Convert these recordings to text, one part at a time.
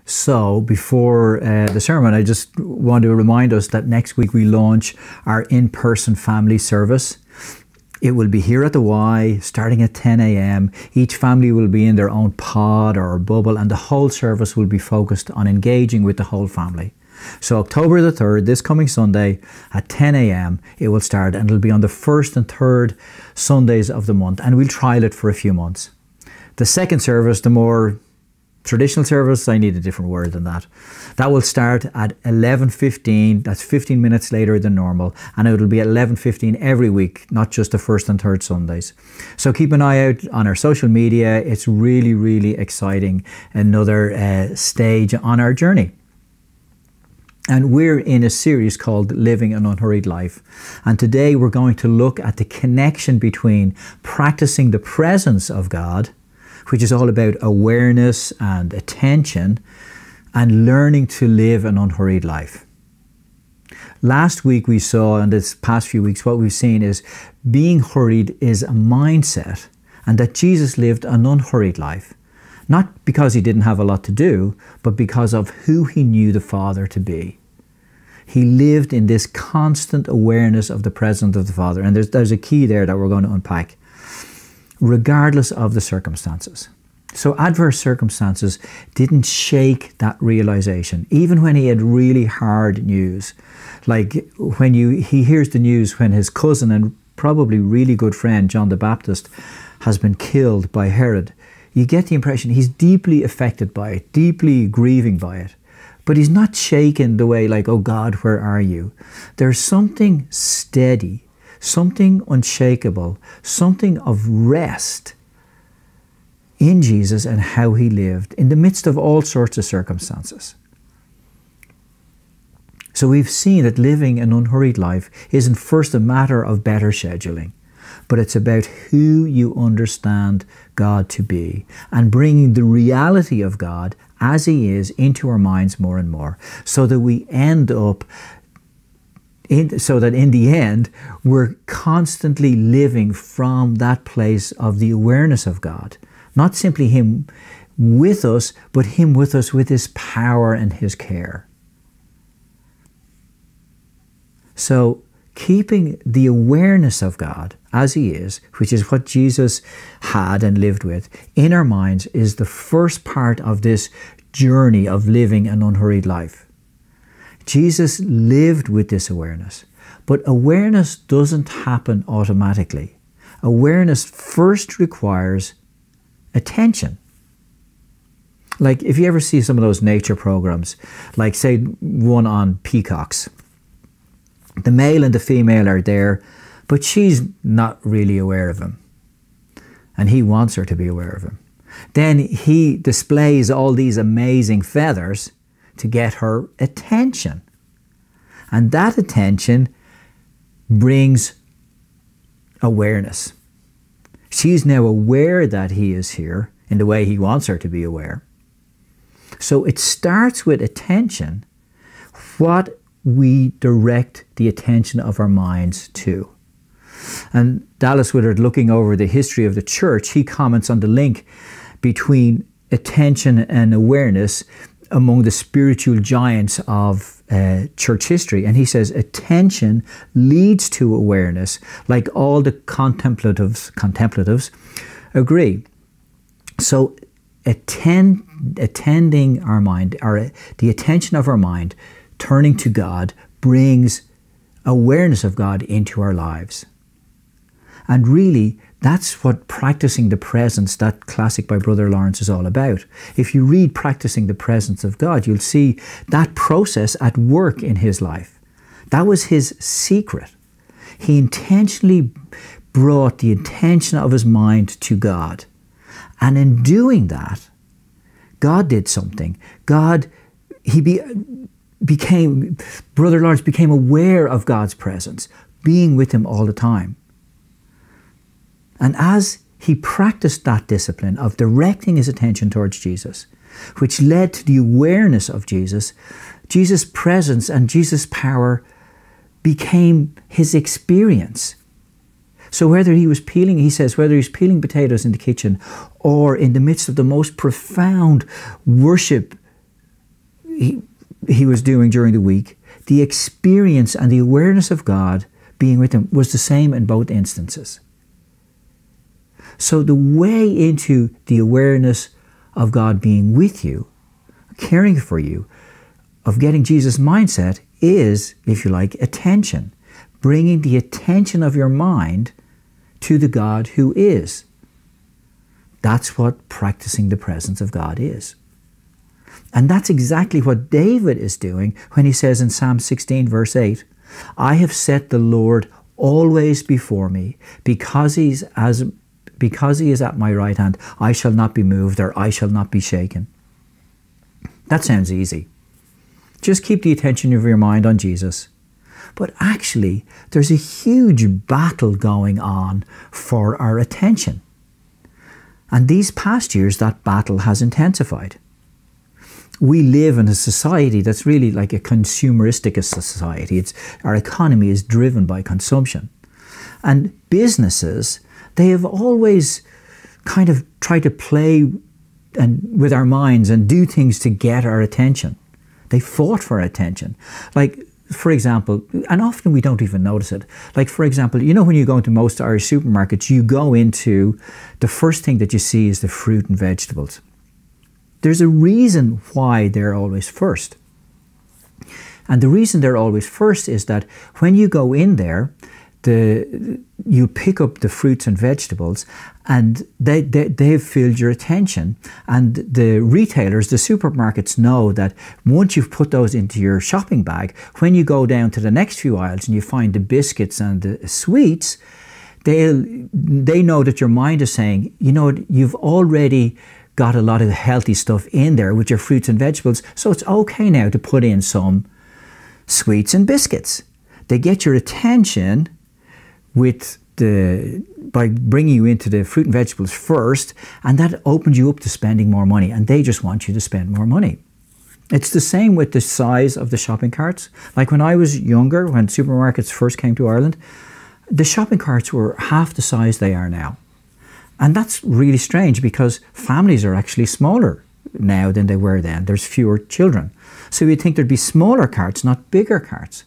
So before the sermon, I just want to remind us that next week we launch our in-person family service. It will be here at the Y, starting at 10 a.m. Each family will be in their own pod or bubble, and the whole service will be focused on engaging with the whole family. So October the 3rd, this coming Sunday at 10 a.m, it will start, and it'll be on the first and third Sundays of the month, and we'll trial it for a few months. The second service, the more traditional service, I need a different word than that. That will start at 11:15. That's 15 minutes later than normal, and it will be at 11:15 every week, not just the first and third Sundays. So keep an eye out on our social media. It's really, really exciting. Another stage on our journey. And we're in a series called Living an Unhurried Life. And today we're going to look at the connection between practicing the presence of God, which is all about awareness and attention, and learning to live an unhurried life. Last week we saw, and this past few weeks, what we've seen is being hurried is a mindset, and that Jesus lived an unhurried life. Not because he didn't have a lot to do, but because of who he knew the Father to be. He lived in this constant awareness of the presence of the Father. And there's a key there that we're going to unpack. Regardless of the circumstances. So adverse circumstances didn't shake that realization, even when he had really hard news. Like when he hears the news when his cousin and probably really good friend, John the Baptist, has been killed by Herod. You get the impression he's deeply affected by it, deeply grieving by it. But he's not shaken the way like, oh God, where are you? There's something steady, something unshakable, something of rest in Jesus and how he lived in the midst of all sorts of circumstances. So we've seen that living an unhurried life isn't first a matter of better scheduling, but it's about who you understand God to be and bringing the reality of God as he is into our minds more and more, so that we end up so that in the end, we're constantly living from that place of the awareness of God. Not simply him with us, but him with us with his power and his care. So keeping the awareness of God as he is, which is what Jesus had and lived with, in our minds is the first part of this journey of living an unhurried life. Jesus lived with this awareness, but awareness doesn't happen automatically. Awareness first requires attention. Like if you ever see some of those nature programs, like say one on peacocks, the male and the female are there, but she's not really aware of him. And he wants her to be aware of him. Then he displays all these amazing feathers to get her attention. And that attention brings awareness. She's now aware that he is here in the way he wants her to be aware. So it starts with attention, what we direct the attention of our minds to. And Dallas Willard, looking over the history of the church, he comments on the link between attention and awareness among the spiritual giants of church history. And he says attention leads to awareness, like all the contemplatives agree. So attending our mind, the attention of our mind, turning to God, brings awareness of God into our lives. And really, that's what practicing the presence, that classic by Brother Lawrence, is all about. If you read Practicing the Presence of God, you'll see that process at work in his life. That was his secret. He intentionally brought the attention of his mind to God. And in doing that, God did something. Brother Lawrence became aware of God's presence, being with him all the time. And as he practiced that discipline of directing his attention towards Jesus, which led to the awareness of Jesus, Jesus' presence and Jesus' power became his experience. So whether he was peeling, he says, whether he's peeling potatoes in the kitchen or in the midst of the most profound worship he was doing during the week, the experience and the awareness of God being with him was the same in both instances. So the way into the awareness of God being with you, caring for you, of getting Jesus' mindset is, if you like, attention. Bringing the attention of your mind to the God who is. That's what practicing the presence of God is. And that's exactly what David is doing when he says in Psalm 16 verse 8, I have set the Lord always before me, because he is at my right hand, I shall not be moved, or I shall not be shaken. That sounds easy. Just keep the attention of your mind on Jesus. But actually, there's a huge battle going on for our attention. And these past years, that battle has intensified. We live in a society that's really like a consumeristic society. Our economy is driven by consumption. And businesses, they have always kind of tried to play with our minds and do things to get our attention. They fought for our attention. Like, for example, and often we don't even notice it. Like, for example, you know, when you go into most Irish supermarkets, you go into, the first thing that you see is the fruit and vegetables. There's a reason why they're always first. And the reason they're always first is that when you go in there, you pick up the fruits and vegetables, and they've filled your attention. And the retailers, the supermarkets, know that once you've put those into your shopping bag, when you go down to the next few aisles and you find the biscuits and the sweets, they know that your mind is saying, you know, you've already got a lot of healthy stuff in there with your fruits and vegetables, so it's okay now to put in some sweets and biscuits. They get your attention by bringing you into the fruit and vegetables first, and that opens you up to spending more money, and they just want you to spend more money. It's the same with the size of the shopping carts. Like when I was younger, when supermarkets first came to Ireland, the shopping carts were half the size they are now. And that's really strange, because families are actually smaller now than they were then. There's fewer children. So you'd think there'd be smaller carts, not bigger carts.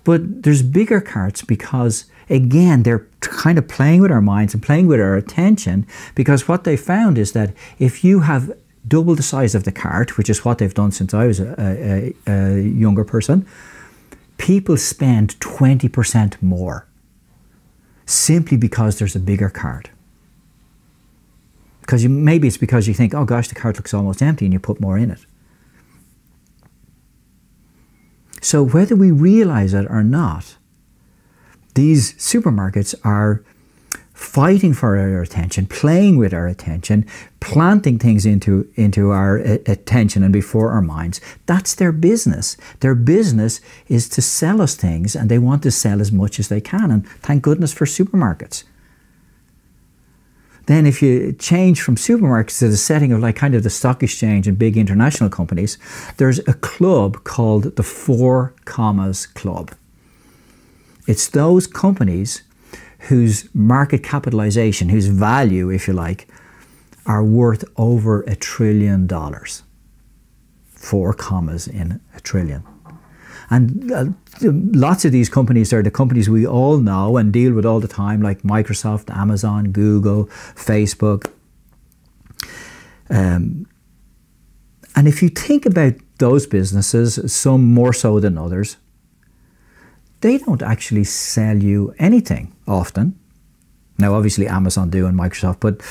But there's bigger carts because, again, they're kind of playing with our minds and playing with our attention, because what they found is that if you have double the size of the cart, which is what they've done since I was a younger person, people spend 20% more simply because there's a bigger cart. Because maybe it's because you think, oh gosh, the cart looks almost empty, and you put more in it. So whether we realize it or not, these supermarkets are fighting for our attention, playing with our attention, planting things into our attention and before our minds. That's their business. Their business is to sell us things, and they want to sell as much as they can. And thank goodness for supermarkets. Then if you change from supermarkets to the setting of like kind of the stock exchange and big international companies, there's a club called the 4 Commas Club. It's those companies whose market capitalization, whose value, if you like, are worth over $1 trillion. 4 commas in $1 trillion. And lots of these companies are the companies we all know and deal with all the time, like Microsoft, Amazon, Google, Facebook. And if you think about those businesses, some more so than others, they don't actually sell you anything often. Now, obviously, Amazon do and Microsoft, but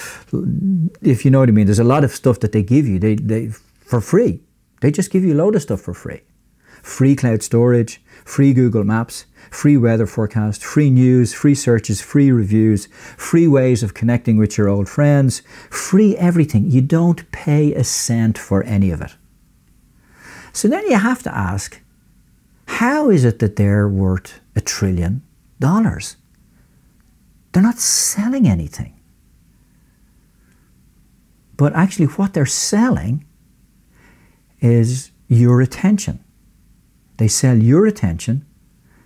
if you know what I mean, there's a lot of stuff that they give you they for free. They just give you a load of stuff for free. Free cloud storage, free Google Maps, free weather forecast, free news, free searches, free reviews, free ways of connecting with your old friends, free everything. You don't pay a cent for any of it. So then you have to ask, how is it that they're worth $1 trillion? They're not selling anything. But actually what they're selling is your attention. They sell your attention,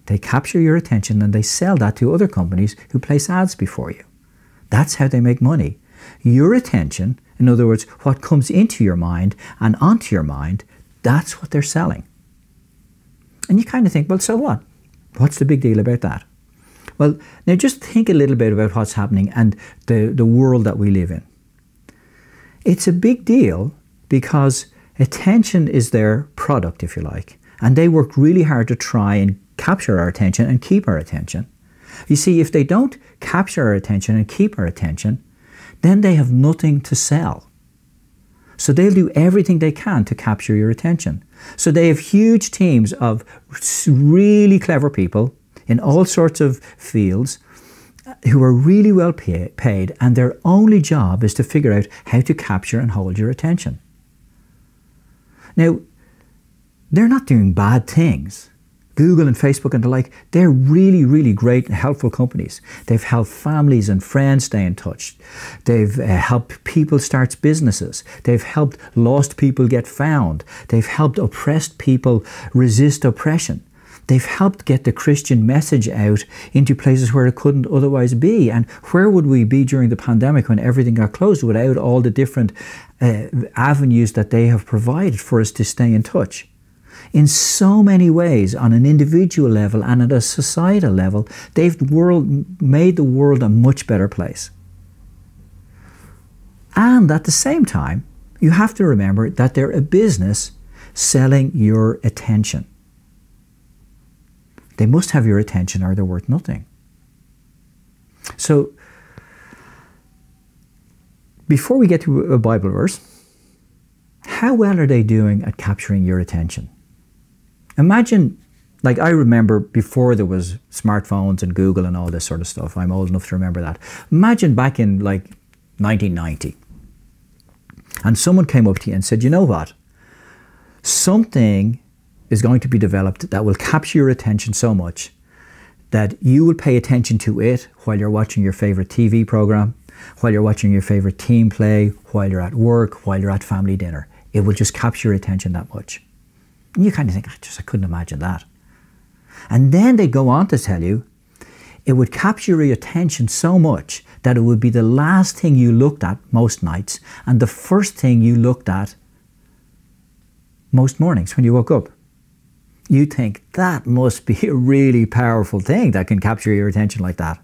they capture your attention, and they sell that to other companies who place ads before you. That's how they make money. Your attention, in other words, what comes into your mind and onto your mind, That's what they're selling. And you kind of think, well, so what? What's the big deal about that? Well, now just think a little bit about what's happening and the world that we live in. It's a big deal because attention is their product, if you like, and they work really hard to try and capture our attention and keep our attention. You see, if they don't capture our attention and keep our attention, then they have nothing to sell. So they'll do everything they can to capture your attention. So they have huge teams of really clever people in all sorts of fields who are really well paid, and their only job is to figure out how to capture and hold your attention. Now, they're not doing bad things. Google and Facebook and the like, they're really, really great and helpful companies. They've helped families and friends stay in touch. They've helped people start businesses. They've helped lost people get found. They've helped oppressed people resist oppression. They've helped get the Christian message out into places where it couldn't otherwise be. And where would we be during the pandemic when everything got closed without all the different avenues that they have provided for us to stay in touch? In so many ways, on an individual level and at a societal level, they've made the world a much better place. And at the same time, you have to remember that they're a business selling your attention. They must have your attention or they're worth nothing. So, before we get to a Bible verse, how well are they doing at capturing your attention? Imagine, like I remember before there was smartphones and Google and all this sort of stuff. I'm old enough to remember that. Imagine back in like 1990 and someone came up to you and said, you know what? Something is going to be developed that will capture your attention so much that you will pay attention to it while you're watching your favorite TV program, while you're watching your favorite team play, while you're at work, while you're at family dinner. It will just capture your attention that much. And you kind of think, I couldn't imagine that. And then they go on to tell you, it would capture your attention so much that it would be the last thing you looked at most nights and the first thing you looked at most mornings when you woke up. You think that must be a really powerful thing that can capture your attention like that.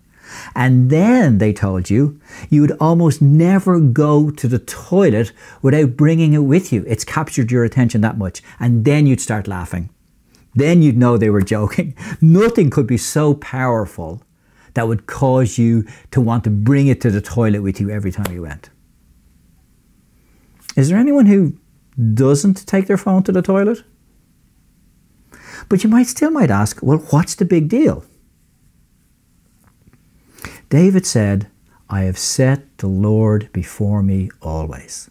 And then they told you, you would almost never go to the toilet without bringing it with you. It's captured your attention that much. And then you'd start laughing. Then you'd know they were joking. Nothing could be so powerful that would cause you to want to bring it to the toilet with you every time you went. Is there anyone who doesn't take their phone to the toilet? But you still might ask, well, what's the big deal? David said, I have set the Lord before me always.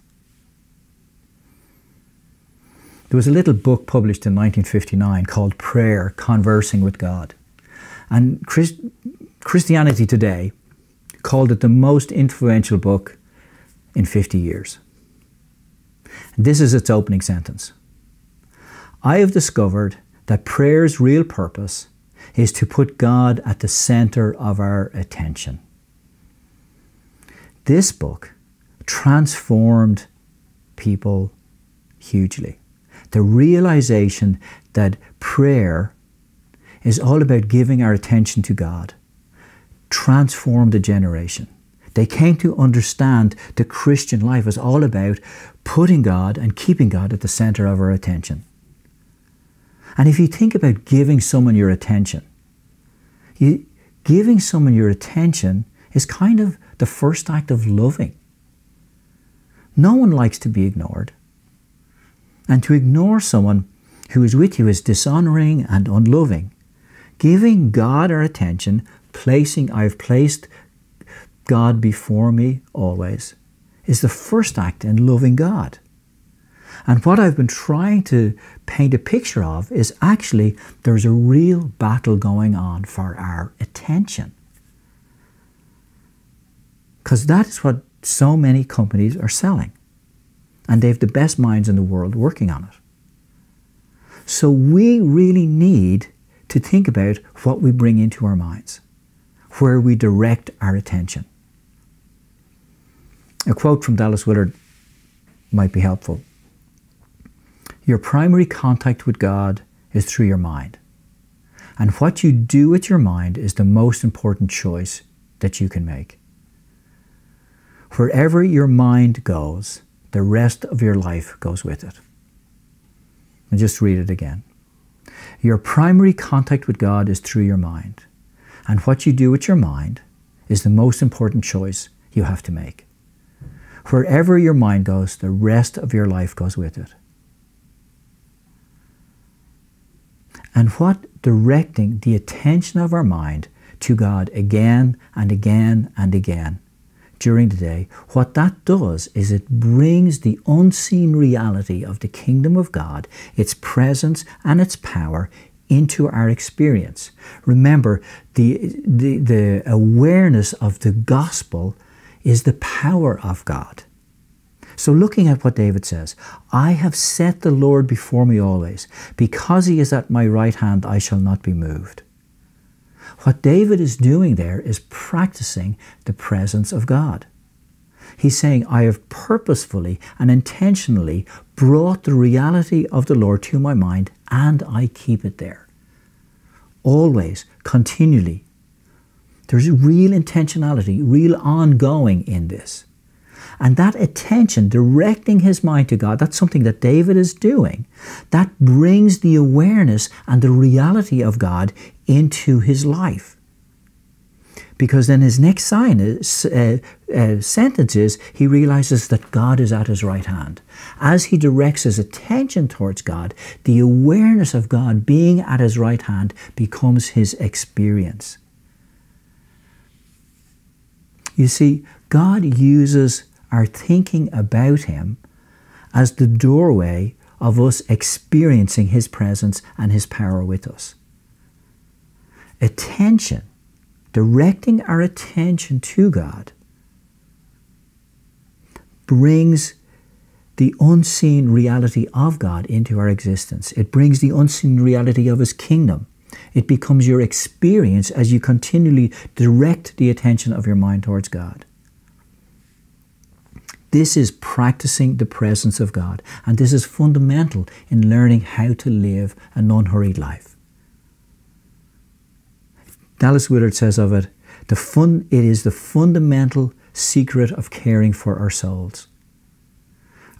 There was a little book published in 1959 called Prayer, Conversing with God. And Christianity Today called it the most influential book in 50 years. And this is its opening sentence. I have discovered that prayer's real purpose is to put God at the center of our attention. This book transformed people hugely. The realization that prayer is all about giving our attention to God transformed a generation. They came to understand the Christian life is all about putting God and keeping God at the center of our attention. And if you think about giving someone your attention, giving someone your attention is kind of the first act of loving. No one likes to be ignored. And to ignore someone who is with you is dishonoring and unloving. Giving God our attention, I've placed God before me always, is the first act in loving God. And what I've been trying to paint a picture of is actually there's a real battle going on for our attention. Because that is what so many companies are selling. And they have the best minds in the world working on it. So we really need to think about what we bring into our minds, where we direct our attention. A quote from Dallas Willard might be helpful. Your primary contact with God is through your mind. And what you do with your mind is the most important choice that you can make. Wherever your mind goes, the rest of your life goes with it. And just read it again. Your primary contact with God is through your mind. And what you do with your mind is the most important choice you have to make. Wherever your mind goes, the rest of your life goes with it. And what directing the attention of our mind to God again and again and again during the day, what that does is it brings the unseen reality of the kingdom of God, its presence and its power into our experience. Remember, the awareness of the gospel is the power of God. So looking at what David says, I have set the Lord before me always. Because he is at my right hand, I shall not be moved. What David is doing there is practicing the presence of God. He's saying, I have purposefully and intentionally brought the reality of the Lord to my mind, and I keep it there. Always, continually. There's real intentionality, real ongoing in this. And that attention, directing his mind to God, that's something that David is doing. That brings the awareness and the reality of God into his life. Because then his next sentence is, he realizes that God is at his right hand. As he directs his attention towards God, the awareness of God being at his right hand becomes his experience. You see, God uses our thinking about him as the doorway of us experiencing his presence and his power with us. Attention, directing our attention to God, brings the unseen reality of God into our existence. It brings the unseen reality of his kingdom. It becomes your experience as you continually direct the attention of your mind towards God. This is practicing the presence of God, and this is fundamental in learning how to live an unhurried life. Dallas Willard says of it, it is the fundamental secret of caring for our souls.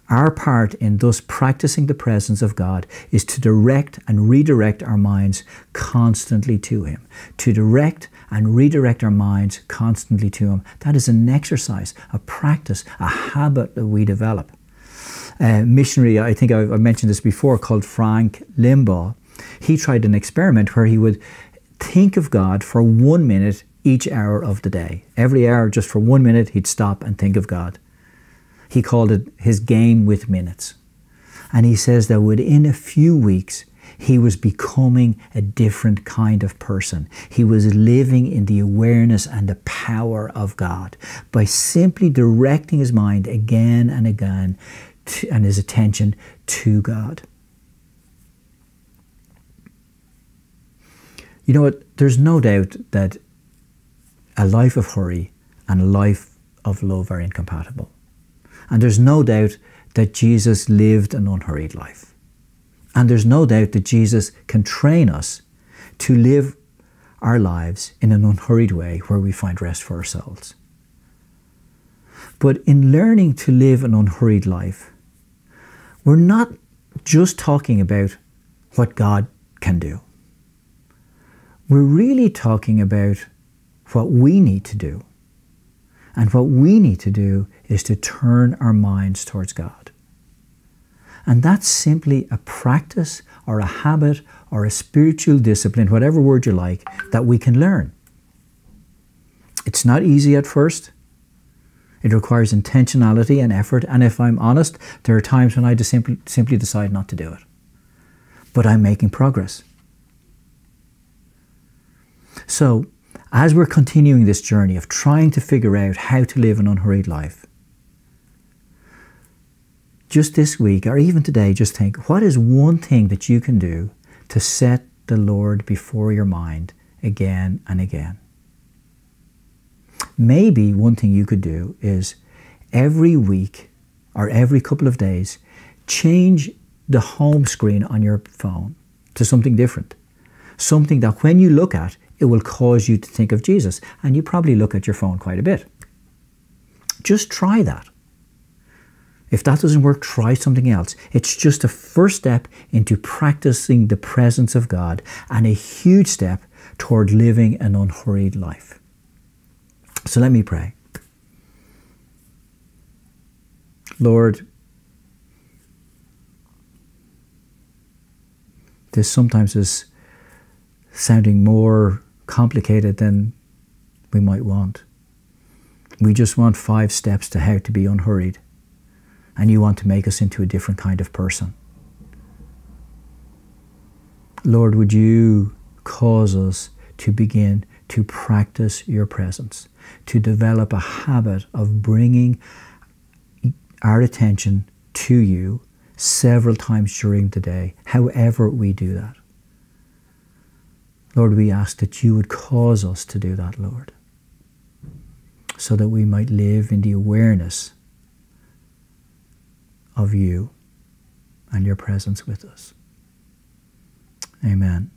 Our part in thus practicing the presence of God is to direct and redirect our minds constantly to him. To direct and redirect our minds constantly to him. That is an exercise, a practice, a habit that we develop. A missionary, I think I've mentioned this before, called Frank Limbaugh. He tried an experiment where he would think of God for 1 minute each hour of the day. Every hour, just for 1 minute, he'd stop and think of God. He called it his game with minutes. And he says that within a few weeks, he was becoming a different kind of person. He was living in the awareness and the power of God by simply directing his mind again and again and his attention to God. You know what? There's no doubt that a life of hurry and a life of love are incompatible. And there's no doubt that Jesus lived an unhurried life. And there's no doubt that Jesus can train us to live our lives in an unhurried way where we find rest for our souls. But in learning to live an unhurried life, we're not just talking about what God can do. We're really talking about what we need to do. And what we need to do is to turn our minds towards God. And that's simply a practice or a habit or a spiritual discipline, whatever word you like, that we can learn. It's not easy at first. It requires intentionality and effort. And if I'm honest, there are times when I just simply decide not to do it. But I'm making progress. So, as we're continuing this journey of trying to figure out how to live an unhurried life, just this week or even today, just think, what is one thing that you can do to set the Lord before your mind again and again? Maybe one thing you could do is every week or every couple of days, change the home screen on your phone to something different. Something that when you look at, it will cause you to think of Jesus. And you probably look at your phone quite a bit. Just try that. If that doesn't work, try something else. It's just a first step into practicing the presence of God and a huge step toward living an unhurried life. So let me pray. Lord, this sometimes is sounding more complicated than we might want. We just want 5 steps to how to be unhurried. And you want to make us into a different kind of person. Lord, would you cause us to begin to practice your presence, to develop a habit of bringing our attention to you several times during the day, however we do that. Lord, we ask that you would cause us to do that, Lord, so that we might live in the awareness of you and your presence with us. Amen.